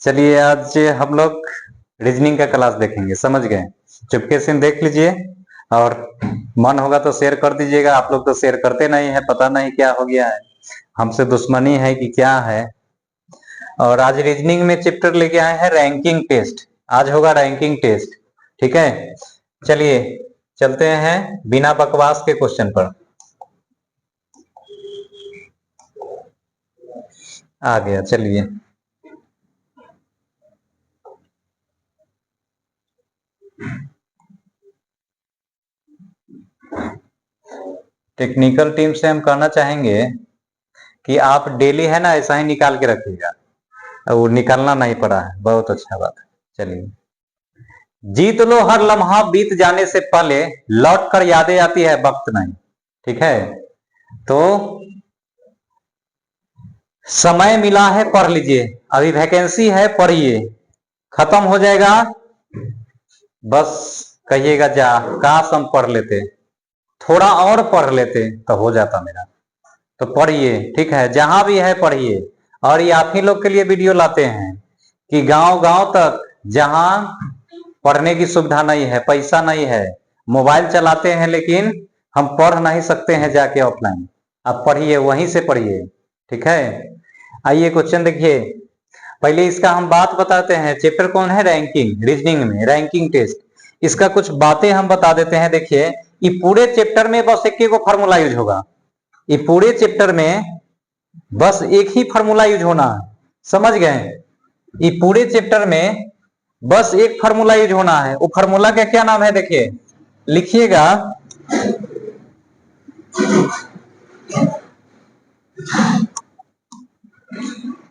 चलिए आज हम लोग रीजनिंग का क्लास देखेंगे, समझ गए? चुपके से देख लीजिए और मन होगा तो शेयर कर दीजिएगा। आप लोग तो शेयर करते नहीं है, पता नहीं क्या हो गया है, हमसे दुश्मनी है कि क्या है। और आज रीजनिंग में चैप्टर लेके आए हैं रैंकिंग टेस्ट। आज होगा रैंकिंग टेस्ट, ठीक है। चलिए चलते हैं बिना बकवास के क्वेश्चन पर। आ गया, चलिए। टेक्निकल टीम से हम कहना चाहेंगे कि आप डेली है ना ऐसा ही निकाल के रखिएगा। वो निकालना नहीं पड़ा है, बहुत अच्छा बात है। चलिए, जीत लो हर लम्हा बीत जाने से पहले, लौट कर यादें आती है वक्त नहीं। ठीक है, तो समय मिला है पढ़ लीजिए, अभी वैकेंसी है, पढ़िए। खत्म हो जाएगा बस कहिएगा जा काश हम पढ़ लेते, थोड़ा और पढ़ लेते तो हो जाता मेरा। तो पढ़िए, ठीक है, जहां भी है पढ़िए। और ये आप ही लोग के लिए वीडियो लाते हैं कि गांव गांव तक जहां पढ़ने की सुविधा नहीं है, पैसा नहीं है, मोबाइल चलाते हैं लेकिन हम पढ़ नहीं सकते हैं जाके ऑफलाइन। आप पढ़िए, वहीं से पढ़िए, ठीक है। आइए क्वेश्चन देखिए। पहले इसका हम बात बताते हैं। चैप्टर कौन है? रैंकिंग, रीजनिंग में रैंकिंग टेस्ट। इसका कुछ बातें हम बता देते हैं। देखिए, ये पूरे चैप्टर में बस एक ही फॉर्मूला यूज होगा। ये पूरे चैप्टर में बस एक ही फॉर्मूला यूज होना है, समझ गए? ये पूरे चैप्टर में बस एक फॉर्मूला यूज होना है। वो फॉर्मूला का क्या नाम है? देखिए, लिखिएगा।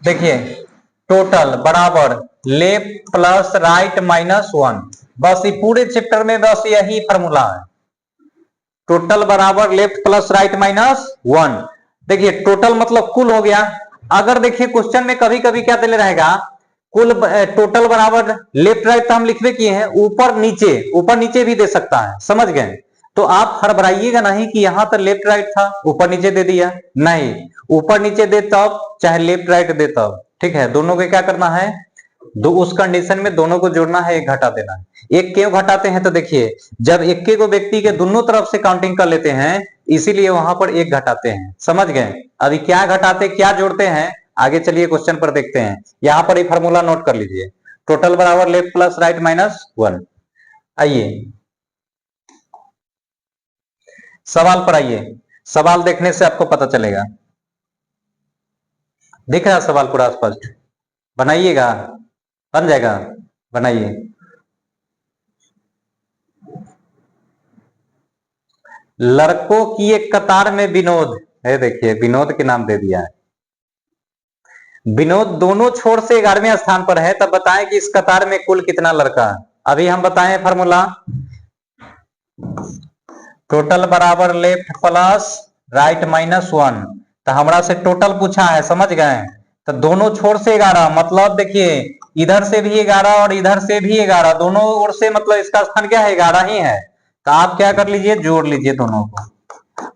देखिए, टोटल बराबर left plus right minus one. बस ये पूरे चैप्टर में बस यही फॉर्मूला है। टोटल बराबर left plus right minus one. देखिए, टोटल मतलब कुल हो गया। अगर देखिए क्वेश्चन में कभी कभी क्या दिले रहेगा, कुल टोटल बराबर लेफ्ट राइट तो हम लिखवे किए हैं, ऊपर नीचे, ऊपर नीचे भी दे सकता है, समझ गए? तो आप हड़बड़ाइएगा नहीं कि यहां तो लेफ्ट राइट था ऊपर नीचे दे दिया, नहीं, ऊपर नीचे दे तब चाहे लेफ्ट राइट दे तब, ठीक है। दोनों को क्या करना है? दो उस कंडीशन में दोनों को जोड़ना है, एक घटा देना है। एक क्यों घटाते हैं? तो देखिए, जब एक को व्यक्ति के दोनों तरफ से काउंटिंग कर लेते हैं, इसीलिए वहां पर एक घटाते हैं, समझ गए? अभी क्या घटाते क्या जोड़ते हैं, आगे चलिए क्वेश्चन पर देखते हैं। यहां पर एक फॉर्मूला नोट कर लीजिए, टोटल बराबर left plus right minus one. आइए सवाल पर आइए, सवाल देखने से आपको पता चलेगा। दिख रहा सवाल पूरा स्पष्ट? बनाइएगा, बन जाएगा, बनाइए। लड़कों की एक कतार में विनोद है, देखिए विनोद के नाम दे दिया है। विनोद दोनों छोर से 11वें स्थान पर है, तब बताएं कि इस कतार में कुल कितना लड़का है। अभी हम बताएं फॉर्मूला, टोटल बराबर left plus right minus one. तो हमरा से टोटल पूछा है, समझ गए? तो दोनों छोर से 11, मतलब देखिए इधर से भी 11 और इधर से भी 11, दोनों ओर से, मतलब इसका स्थान क्या है? 11 ही है। तो आप क्या कर लीजिए, जोड़ लीजिए दोनों को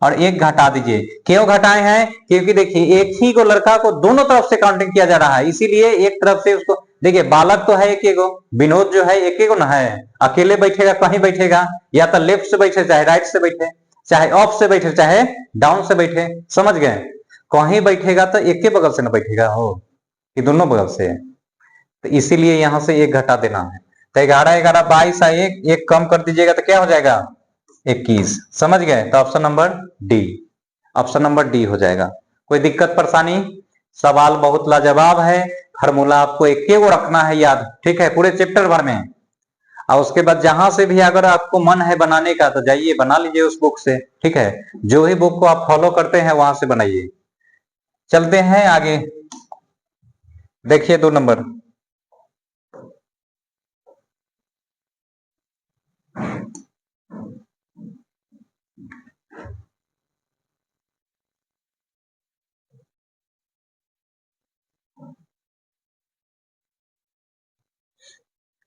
और एक घटा दीजिए। क्यों घटाए हैं? क्योंकि देखिए एक ही को लड़का को दोनों तरफ से काउंटिंग किया जा रहा है, इसीलिए एक तरफ से उसको, देखिए बालक तो है एक गो, विनोद जो है एक गो ना है। अकेले बैठेगा कहीं बैठेगा, या तो लेफ्ट से बैठे चाहे राइट से बैठे, चाहे अप से बैठे चाहे डाउन से बैठे, समझ गए? कहीं बैठेगा तो एक के बगल से ना बैठेगा हो, कि दोनों बगल से है। तो इसीलिए यहां से एक घटा देना है। तो 11 11 22, एक कम कर दीजिएगा तो क्या हो जाएगा? 21, समझ गए? तो option number D, option number D हो जाएगा। कोई दिक्कत परेशानी? सवाल बहुत लाजवाब है। फार्मूला आपको एक को रखना है याद, ठीक है, पूरे चैप्टर भर में। और उसके बाद जहां से भी अगर आपको मन है बनाने का तो जाइए बना लीजिए उस बुक से, ठीक है। जो ही बुक को आप फॉलो करते हैं वहां से बनाइए। चलते हैं आगे, देखिए 2 नंबर।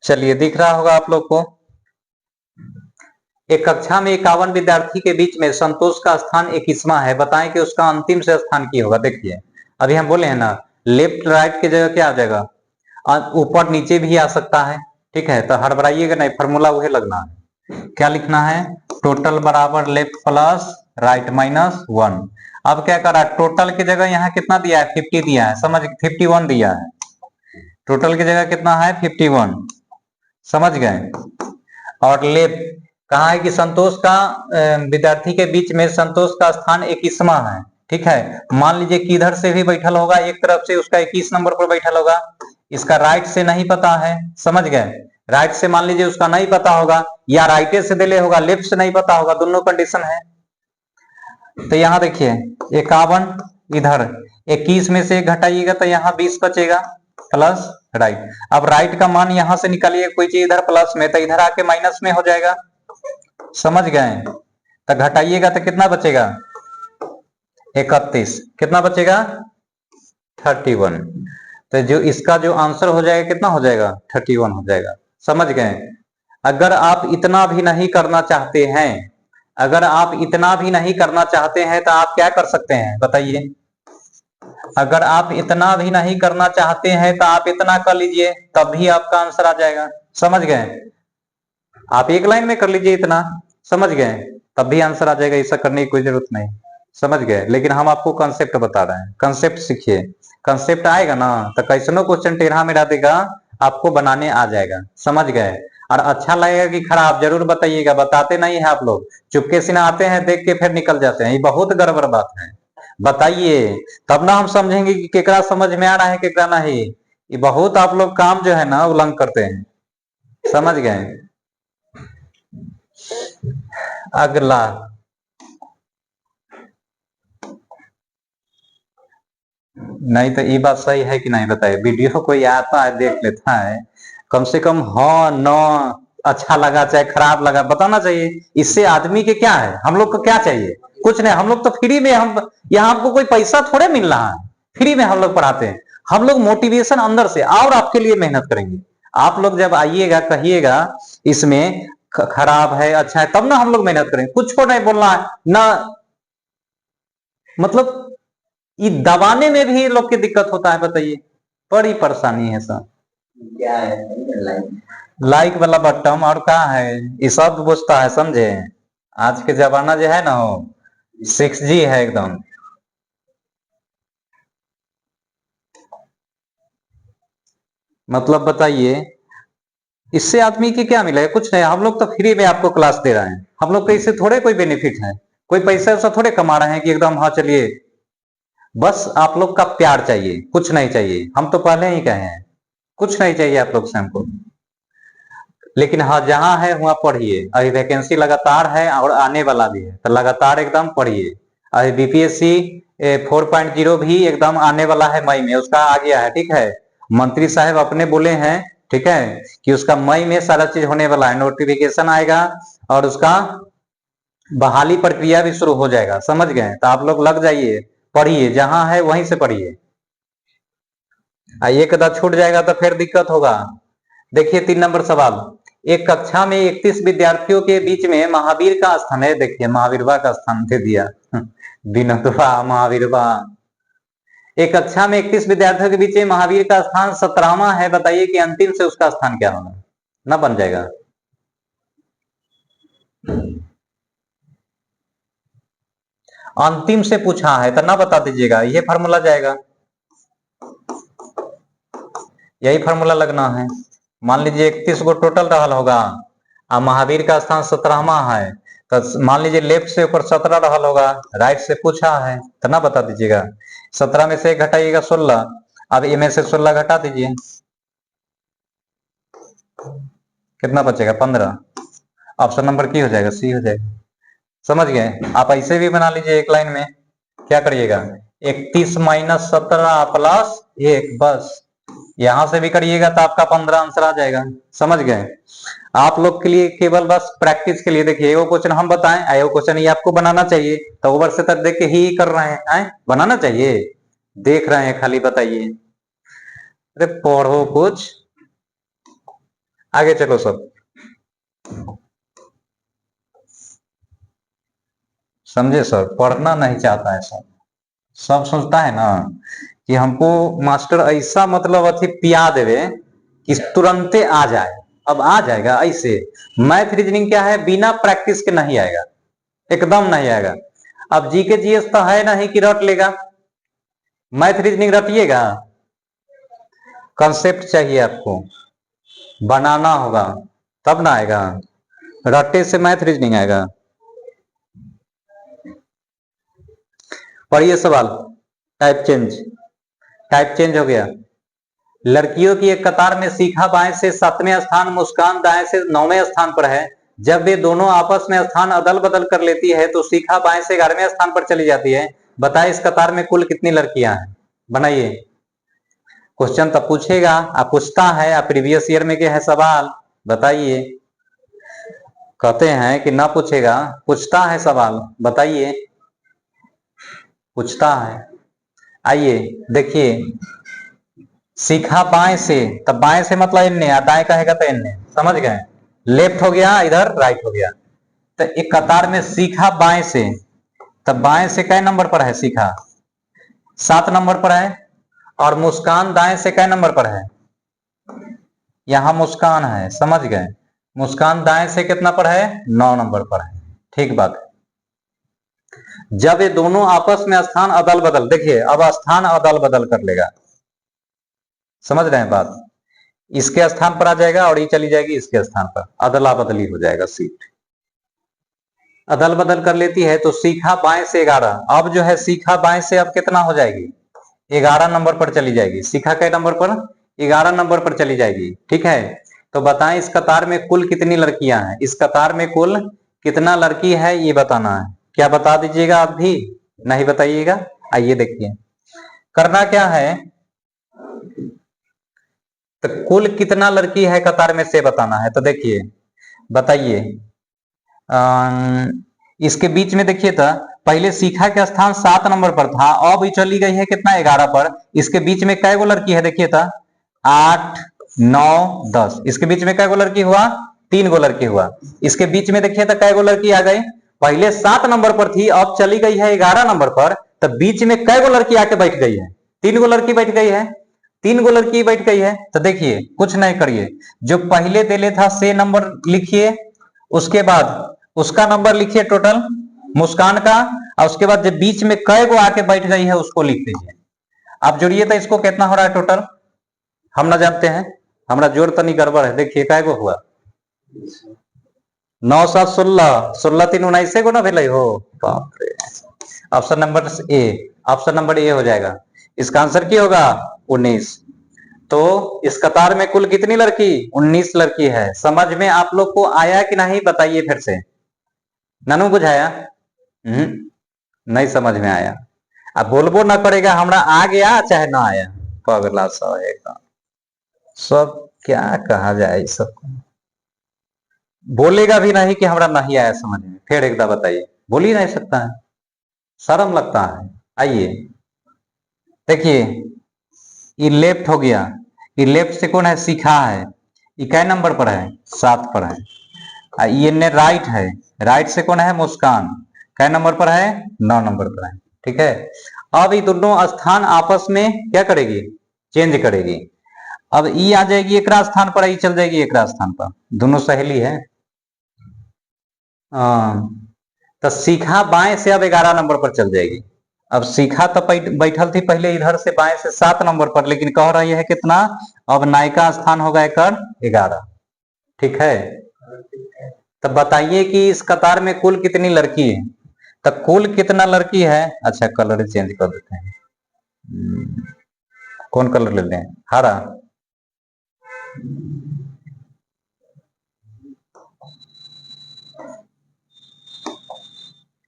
चलिए, दिख रहा होगा आप लोग को। एक कक्षा में 51 विद्यार्थी के बीच में संतोष का स्थान 21वां है, बताएं कि उसका अंतिम से स्थान की होगा। देखिए, अभी हम बोले हैं ना, लेफ्ट राइट की जगह क्या आ जाएगा? ऊपर नीचे भी आ सकता है, ठीक है, तो हड़बड़ाइएगा नहीं, फॉर्मूला वही लगना है। क्या लिखना है, टोटल बराबर लेफ्ट प्लस राइट माइनस 1। अब क्या करा, टोटल की जगह यहाँ कितना दिया है, 50 दिया है, समझ 51 दिया है, टोटल की जगह कितना है 51, समझ गए। और लेफ्ट कहा है कि संतोष का विद्यार्थी के बीच में संतोष का स्थान 21वां है, ठीक है। मान लीजिए कि इधर से भी बैठल होगा, एक तरफ से उसका 21 नंबर पर बैठल होगा, इसका राइट से नहीं पता है, समझ गए। राइट से मान लीजिए उसका नहीं पता होगा, या राइटे से दिले होगा, लेफ्ट से नहीं पता होगा, दोनों कंडीशन है। तो यहाँ देखिए 51, इधर 21 में से एक घटाइएगा तो यहाँ 20 बचेगा प्लस राइट। अब राइट का मान यहां से निकालिए, कोई चीज इधर प्लस में तो इधर आके माइनस में हो जाएगा, समझ गए। तो घटाइएगा तो कितना बचेगा 31, कितना बचेगा 31। तो जो इसका जो आंसर हो जाएगा कितना हो जाएगा 31 हो जाएगा, समझ गए। अगर आप इतना भी नहीं करना चाहते हैं, अगर आप इतना भी नहीं करना चाहते हैं तो आप क्या कर सकते हैं बताइए। अगर आप इतना भी नहीं करना चाहते हैं तो आप इतना कर लीजिए, तब भी आपका आंसर आ जाएगा, समझ गए। आप एक लाइन में कर लीजिए इतना, समझ गए, तब भी आंसर आ जाएगा, ऐसा करने की कोई जरूरत नहीं, समझ गए। लेकिन हम आपको कंसेप्ट बता रहे हैं, कंसेप्ट सीखिए, कंसेप्ट आएगा ना तो कैसनो क्वेश्चन टेढ़ा मेढ़ा देगा, आपको बनाने आ जाएगा, समझ गए। और अच्छा लगेगा कि खराब जरूर बताइएगा, बताते नहीं है आप लोग, चुपके से ना आते हैं, देख के फिर निकल जाते हैं, ये बहुत गड़बड़ बात है। बताइए तब ना हम समझेंगे कि केकरा समझ में आ रहा है केकरा नहीं। ये बहुत आप लोग काम जो है ना उल्लंघन करते हैं, समझ गए। अगला नहीं तो ये बात सही है कि नहीं बताइए, वीडियो कोई आता है देख लेता है, कम से कम हाँ न अच्छा लगा चाहे खराब लगा बताना चाहिए। इससे आदमी के क्या है, हम लोग को क्या चाहिए, कुछ नहीं, हम लोग तो फ्री में, हम यहाँ हमको कोई पैसा थोड़े मिल रहा है, फ्री में हम लोग पढ़ाते हैं। हम लोग मोटिवेशन अंदर से और आपके लिए मेहनत करेंगे। आप लोग जब आइएगा कहिएगा इसमें खराब है अच्छा है, तब ना हम लोग मेहनत करेंगे, कुछ को नहीं बोलना है ना, मतलब ये दबाने में भी लोग की दिक्कत होता है, बताइए बड़ी परेशानी है सर। क्या है लाइक वाला बटन और क्या है, ये सब बुझता है, समझे। आज के जमाना जो है ना वो 6G है एकदम। मतलब बताइए इससे आदमी की क्या मिलेगा, कुछ नहीं, हम लोग तो फ्री में आपको क्लास दे रहे हैं, हम लोग को इससे थोड़े कोई बेनिफिट है, कोई पैसा वैसा थोड़े कमा रहे हैं कि एकदम हाँ चलिए। बस आप लोग का प्यार चाहिए, कुछ नहीं चाहिए, हम तो पहले ही कहे हैं, कुछ नहीं चाहिए आप लोग से हमको। लेकिन हाँ जहां है वहां पढ़िए, अभी वैकेंसी लगातार है और आने वाला भी है, तो लगातार एकदम पढ़िए। अभी बीपीएससी 4.0 भी एकदम आने वाला है मई में, उसका आ गया है, ठीक है। मंत्री साहब अपने बोले हैं, ठीक है, कि उसका मई में सारा चीज होने वाला है, नोटिफिकेशन आएगा और उसका बहाली प्रक्रिया भी शुरू हो जाएगा, समझ गए। तो आप लोग लग जाइए, पढ़िए, जहां है वहीं से पढ़िए। एक आधा छूट जाएगा तो फिर दिक्कत होगा। देखिए 3 नंबर सवाल, एक कक्षा में 31 विद्यार्थियों के बीच में महावीर का स्थान है, देखिए महावीरवा का स्थान दे दिया विनोदवा महावीरवा। एक कक्षा में 31 विद्यार्थियों के बीच में महावीर का स्थान 17वां है, बताइए कि अंतिम से उसका स्थान क्या होगा, ना बन जाएगा। अंतिम से पूछा है तो ना बता दीजिएगा, ये फार्मूला जाएगा, यही फार्मूला लगना है। मान लीजिए 31 गो टोटल रहल होगा और महावीर का स्थान 17वां है, तो मान लीजिए लेफ्ट से ऊपर 17 रहल होगा, राइट से पूछा है तो ना बता दीजिएगा। 17 में से घटाइएगा 16, अब इनमें से 16 घटा दीजिए, कितना बचेगा 15। ऑप्शन नंबर की हो जाएगा, सी हो जाएगा, समझ गए। आप ऐसे भी बना लीजिए एक लाइन में, क्या करिएगा 31 माइनस 17 प्लस 1, बस यहां से भी करिएगा तो आपका 15 आंसर आ जाएगा, समझ गए। आप लोग के लिए केवल बस प्रैक्टिस के लिए, देखिए वो क्वेश्चन हम बताएं, वो क्वेश्चन ये आपको बनाना चाहिए, तो ओवर से तक देख के ही कर रहे हैं, बनाना चाहिए, देख रहे हैं खाली, बताइए। अरे पढ़ो कुछ, आगे चलो सब, समझे सर, पढ़ना नहीं चाहता है सब, सब सोचता है ना कि हमको मास्टर ऐसा मतलब अथी पिया देवे कि तुरंते आ जाए। अब आ जाएगा ऐसे। मैथ रीजनिंग क्या है, बिना प्रैक्टिस के नहीं आएगा, एकदम नहीं आएगा। अब जीके जीएस तो है नहीं कि रट लेगा, मैथ रीजनिंग रटिएगा, कंसेप्ट चाहिए आपको, बनाना होगा तब ना आएगा। रट्टे से मैथ रीजनिंग आएगा। पढ़िए सवाल, टाइप चेंज हो गया। लड़कियों की एक कतार में शिखा बाएं से 7वें स्थान, मुस्कान दाएं से 9वें स्थान पर है। जब वे दोनों आपस में स्थान अदल बदल कर लेती है तो शिखा बाएं से 11वें स्थान पर चली जाती है। बताइए इस कतार में कुल कितनी लड़कियां हैं। बनाइए। क्वेश्चन तब पूछेगा, आप पूछता है, आप प्रीवियस ईयर में के है सवाल, बताइए। कहते हैं कि ना पूछेगा, पूछता है सवाल, बताइए, पूछता है। आइए देखिए, शिखा बाएं से, तब बाएं से मतलब इनने, दाएं कहेगा तो इनने, समझ गए। लेफ्ट हो गया, इधर राइट हो गया। तो एक कतार में शिखा बाएं से, तब बाएं से कै नंबर पर है शिखा, 7 नंबर पर है। और मुस्कान दाएं से कै नंबर पर है, यहां मुस्कान है, समझ गए। मुस्कान दाएं से कितना पर है, 9 नंबर पर है। ठीक बात है। जब ये दोनों आपस में स्थान अदल बदल, देखिए अब स्थान अदल बदल कर लेगा, समझ रहे हैं बात। इसके स्थान पर आ जाएगा और ये चली जाएगी इसके स्थान पर, अदला बदली हो जाएगा, सीट अदल बदल कर लेती है। तो शिखा बाएं से 11, अब जो है शिखा बाएं से अब कितना हो जाएगी, 11 नंबर पर चली जाएगी। शिखा के नंबर पर, 11 नंबर पर चली जाएगी। ठीक है, तो बताएं इस कतार में कुल कितनी लड़कियां हैं, इस कतार में कुल कितना लड़की है ये बताना है। क्या बता दीजिएगा आप भी, नहीं बताइएगा। आइए देखिए, करना क्या है, तो कुल कितना लड़की है कतार में से बताना है। तो देखिए, बताइए, इसके बीच में देखिए, था पहले शिखा के स्थान 7 नंबर पर था, अब ये चली गई है कितना, 11 पर। इसके बीच में कै गो लड़की है, देखिए था 8 9 10, इसके बीच में कै गो लड़की हुआ, 3 गो लड़की हुआ। इसके बीच में देखिए था कै गो लड़की आ गई, पहले 7 नंबर पर थी, अब चली गई है 11 नंबर पर। तो बीच में कै गो लड़की आके बैठ गई है, 3 गो लड़की बैठ गई है, 3 गो लड़की बैठ गई है। तो देखिए कुछ नहीं करिए, जो पहले देले था से नंबर लिखिए, उसके बाद उसका नंबर लिखिए टोटल मुस्कान का, और उसके बाद जो बीच में कै गो आके बैठ गई है उसको लिख लीजिए। आप जोड़िए तो इसको कितना हो रहा है टोटल, हम ना जानते हैं, हमारा जोड़ तनी गड़बड़ है। देखिए कै गो हुआ, 9 7 16, 16 3 19 गो ना भेल हो। बाप रे, option number A, option number A हो जाएगा। इसका आंसर क्या होगा, 19। तो इस कतार में कुल कितनी लड़की, 19 लड़की है। समझ में आप लोग को आया कि नहीं, बताइए फिर से। ननू बुझाया, नहीं समझ में आया। अब बोलबो ना करेगा हमरा आ गया चाहे ना आया, पगला सा है सब, क्या कहा जाए सब, बोलेगा भी नहीं कि हमरा नहीं आया समझ में। फिर एक बार बताइए, बोल ही नहीं सकता है, शर्म लगता है। आइए देखिए, ये लेफ्ट हो गया, ये लेफ्ट से कौन है, शिखा है, ये कै नंबर पर है, 7 पर है। ये ने राइट है, राइट से कौन है, मुस्कान, कै नंबर पर है, 9 नंबर पर है। ठीक है, अब ये दोनों स्थान आपस में क्या करेगी, चेंज करेगी। अब ई आ जाएगी एक स्थान पर, ई चल जाएगी एक स्थान पर, दोनों सहेली है। तो शिखा बाएं से अब 11 नंबर पर चल जाएगी। अब शिखा तो बैठल थी पहले इधर से बाएं से 7 नंबर पर, लेकिन कह रही है कितना, अब नायिका स्थान होगा एक 11। ठीक है, तब बताइए कि इस कतार में कुल कितनी लड़की है। तो कुल कितना लड़की है, अच्छा कलर चेंज कर देते हैं, कौन कलर ले लें, हरा।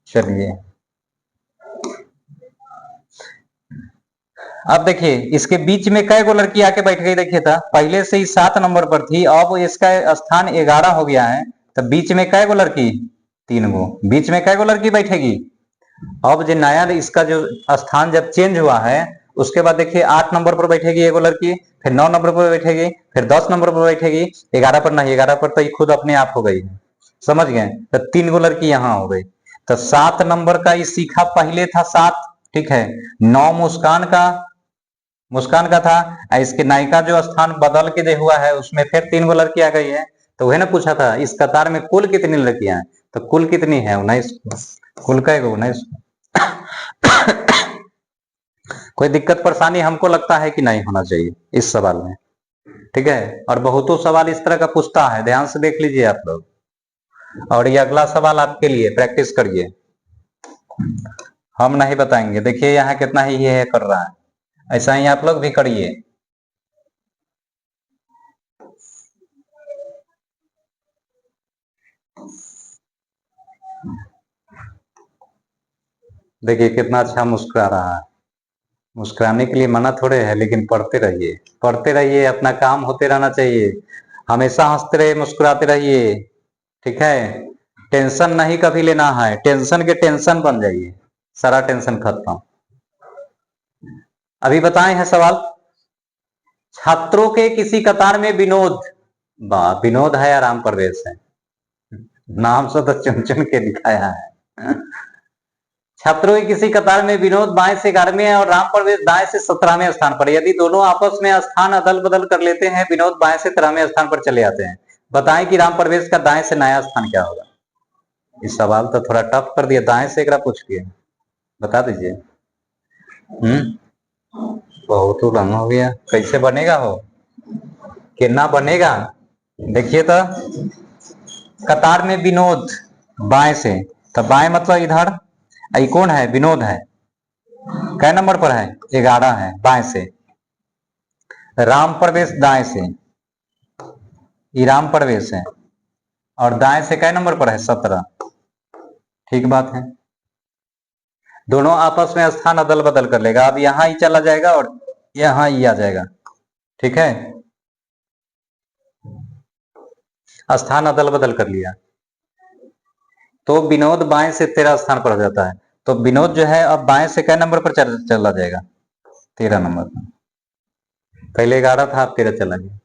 चलिए अब देखिए, इसके बीच में कै गो लड़की आके बैठ गई, देखिए था पहले से ही 7 नंबर पर थी, अब इसका स्थान 11 हो गया है। तो बीच में कै गो लड़की, 3 गो, बीच में कै गो लड़की बैठेगी। अब जो नया इसका जो स्थान जब चेंज हुआ है, उसके बाद देखिए 8 नंबर पर बैठेगी एगो लड़की, फिर 9 नंबर पर बैठेगी, फिर 10 नंबर पर बैठेगी, 11 पर नहीं, 11 पर तो खुद अपने आप हो गई है, समझ गए। तो 3 गो लड़की यहाँ हो गई। तो 7 नंबर का ये शिखा पहले था 7, ठीक है, 9 मुस्कान का, मुस्कान का था। इसके नायिका जो स्थान बदल के जो हुआ है उसमें फिर 3 गो लड़की आ गई है। तो वह ना पूछा था इस कतार में कुल कितनी लड़कियां हैं, तो कुल कितनी है 19। कुल का 19। कोई दिक्कत परेशानी हमको लगता है कि नहीं होना चाहिए इस सवाल में, ठीक है। और बहुतों सवाल इस तरह का पूछता है, ध्यान से देख लीजिए आप लोग। और ये अगला सवाल आपके लिए, प्रैक्टिस करिए, हम नहीं बताएंगे। देखिए यहाँ कितना ही ये कर रहा है, ऐसा ही आप लोग भी करिए। देखिए कितना अच्छा मुस्कुरा रहा है। मुस्कुराने के लिए मना थोड़े है, लेकिन पढ़ते रहिए, पढ़ते रहिए, अपना काम होते रहना चाहिए। हमेशा हंसते रहिए, मुस्कुराते रहिए, ठीक है। टेंशन नहीं कभी लेना है, टेंशन के टेंशन बन जाइए, सारा टेंशन खत्म। अभी बताए हैं सवाल, छात्रों के किसी कतार में विनोद, विनोद है या राम प्रवेश है, नाम से तो चुन चुन के दिखाया है। छात्रों की किसी कतार में विनोद बाएं से 11वें और राम प्रवेश दाएं से 17वें स्थान पर। यदि दोनों आपस में स्थान अदल बदल कर लेते हैं, विनोद बाएं से 13वें स्थान पर चले आते हैं, बताएं कि राम प्रवेश का दाएं से नया स्थान क्या होगा। इस सवाल तो थोड़ा टफ कर दिया, दाएं से एक पूछ के बता दीजिए। बहुत रंग हो गया, कैसे बनेगा हो, कितना बनेगा। देखिए तो कतार में विनोद बाएं से, तो बाएं मतलब इधर, आई कौन है, विनोद है, कै नंबर पर है, 11 है बाएं से। राम प्रवेश दाएं से, ये राम प्रवेश है, और दाएं से कै नंबर पर है, 17। ठीक बात है, दोनों आपस में स्थान अदल बदल कर लेगा। अब यहां ही चला जाएगा और यहां ही आ जाएगा, ठीक है, स्थान अदल बदल कर लिया, तो विनोद बाएं से 13 स्थान पर हो जाता है। तो विनोद जो है अब बाएं से कै नंबर पर चला जाएगा, 13 नंबर पर। पहले 11 था, अब 13 चला गया।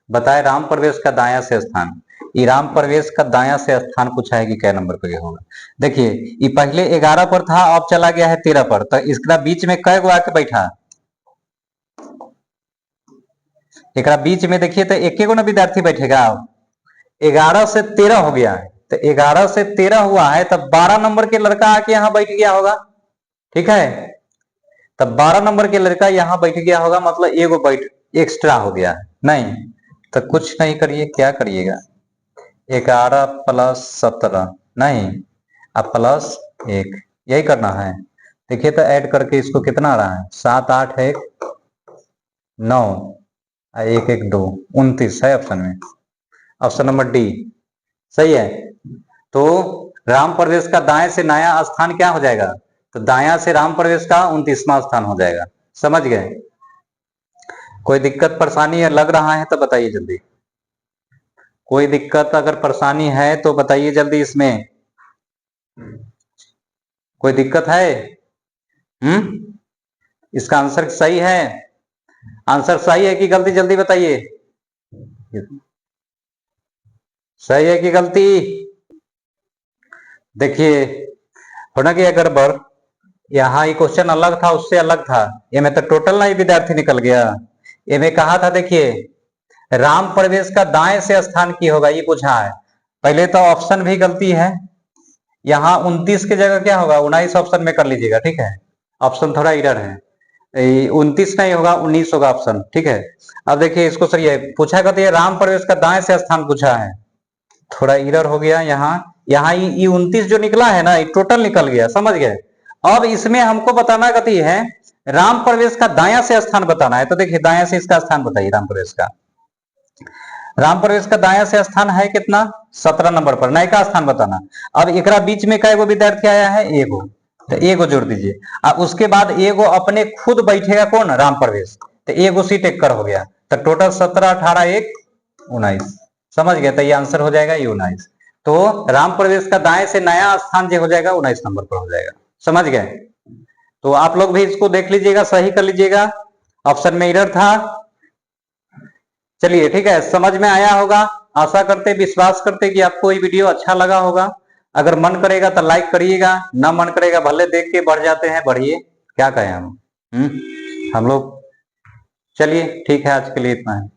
बताए राम प्रवेश का दाया से स्थान, ये राम प्रवेश का दाया से स्थान पूछा है कि कै नंबर पर होगा। देखिए ये पहले 11 पर था, अब चला गया है 13 पर, तो इसका बीच में कै गो आके बैठा, एक बीच में देखिए तो एक ना विद्यार्थी बैठेगा। 11 से 13 हो गया है, तो 11 से 13 हुआ है, तब 12 नंबर के लड़का आके यहाँ बैठ गया होगा, ठीक है। तब 12 नंबर के लड़का यहाँ बैठ गया होगा, मतलब एगो बैठ एक्स्ट्रा हो गया है। नहीं तो कुछ नहीं करिए, क्या करिएगा, 11 प्लस 17 नहीं, अब प्लस 1, यही करना है। देखिए तो ऐड करके इसको कितना आ रहा है, 7 8 1 9 1 1 2 29 है ऑप्शन में, ऑप्शन नंबर डी सही है। तो राम प्रवेश का दाएं से नया स्थान क्या हो जाएगा, तो दाया से राम प्रवेश का 29वां स्थान हो जाएगा। समझ गए, कोई दिक्कत परेशानी लग रहा है तो बताइए जल्दी, कोई दिक्कत अगर परेशानी है तो बताइए जल्दी, इसमें कोई दिक्कत है। इसका आंसर सही है, आंसर सही है कि गलती, जल्दी बताइए, सही है कि गलती। देखिए होना क्या गड़बड़, यहाँ ये क्वेश्चन अलग था, उससे अलग था, ये में तो टोटल ना विद्यार्थी निकल गया। ये में कहा था देखिए राम प्रवेश का दाएं से स्थान की होगा, ये पूछा है। पहले तो ऑप्शन भी गलती है, यहाँ 29 की जगह क्या होगा, 19 ऑप्शन में कर लीजिएगा, ठीक है। ऑप्शन थोड़ा इधर है, 29 नहीं होगा, 19 होगा ऑप्शन, ठीक है। अब देखिए इसको सही है, पूछा कहते हैं राम प्रवेश का दाएं से स्थान पूछा है, थोड़ा इधर हो गया, यहाँ ये 29 जो निकला है ना, ये टोटल निकल गया, समझ गए। अब इसमें हमको बताना कहती है राम प्रवेश का दाया से स्थान बताना है, तो देखिए दाया से इसका स्थान बताइए, राम प्रवेश का, राम प्रवेश का दाया से स्थान है कितना, 17 नंबर पर, नए का स्थान बताना। अब एक बीच में कई गो विद्यार्थी आया है, एगो, तो एगो जोड़ दीजिए। अब उसके बाद एगो अपने खुद बैठेगा कौन, राम प्रवेश, तो एगो सीट एक कर हो गया, तो टोटल 17 18 1 19, समझ गए, तो ये आंसर हो जाएगा ये 19। तो राम प्रवेश का दाएं से नया स्थान जो हो जाएगा 19 नंबर पर हो जाएगा, समझ गए। तो आप लोग भी इसको देख लीजिएगा, सही कर लीजिएगा, ऑप्शन में इधर था। चलिए ठीक है, समझ में आया होगा, आशा करते विश्वास करते कि आपको ये वीडियो अच्छा लगा होगा। अगर मन करेगा तो लाइक करिएगा, ना मन करेगा भले देख के बढ़ जाते हैं, बढ़िए, क्या कहें हम लोग चलिए ठीक है, आज के लिए इतना है।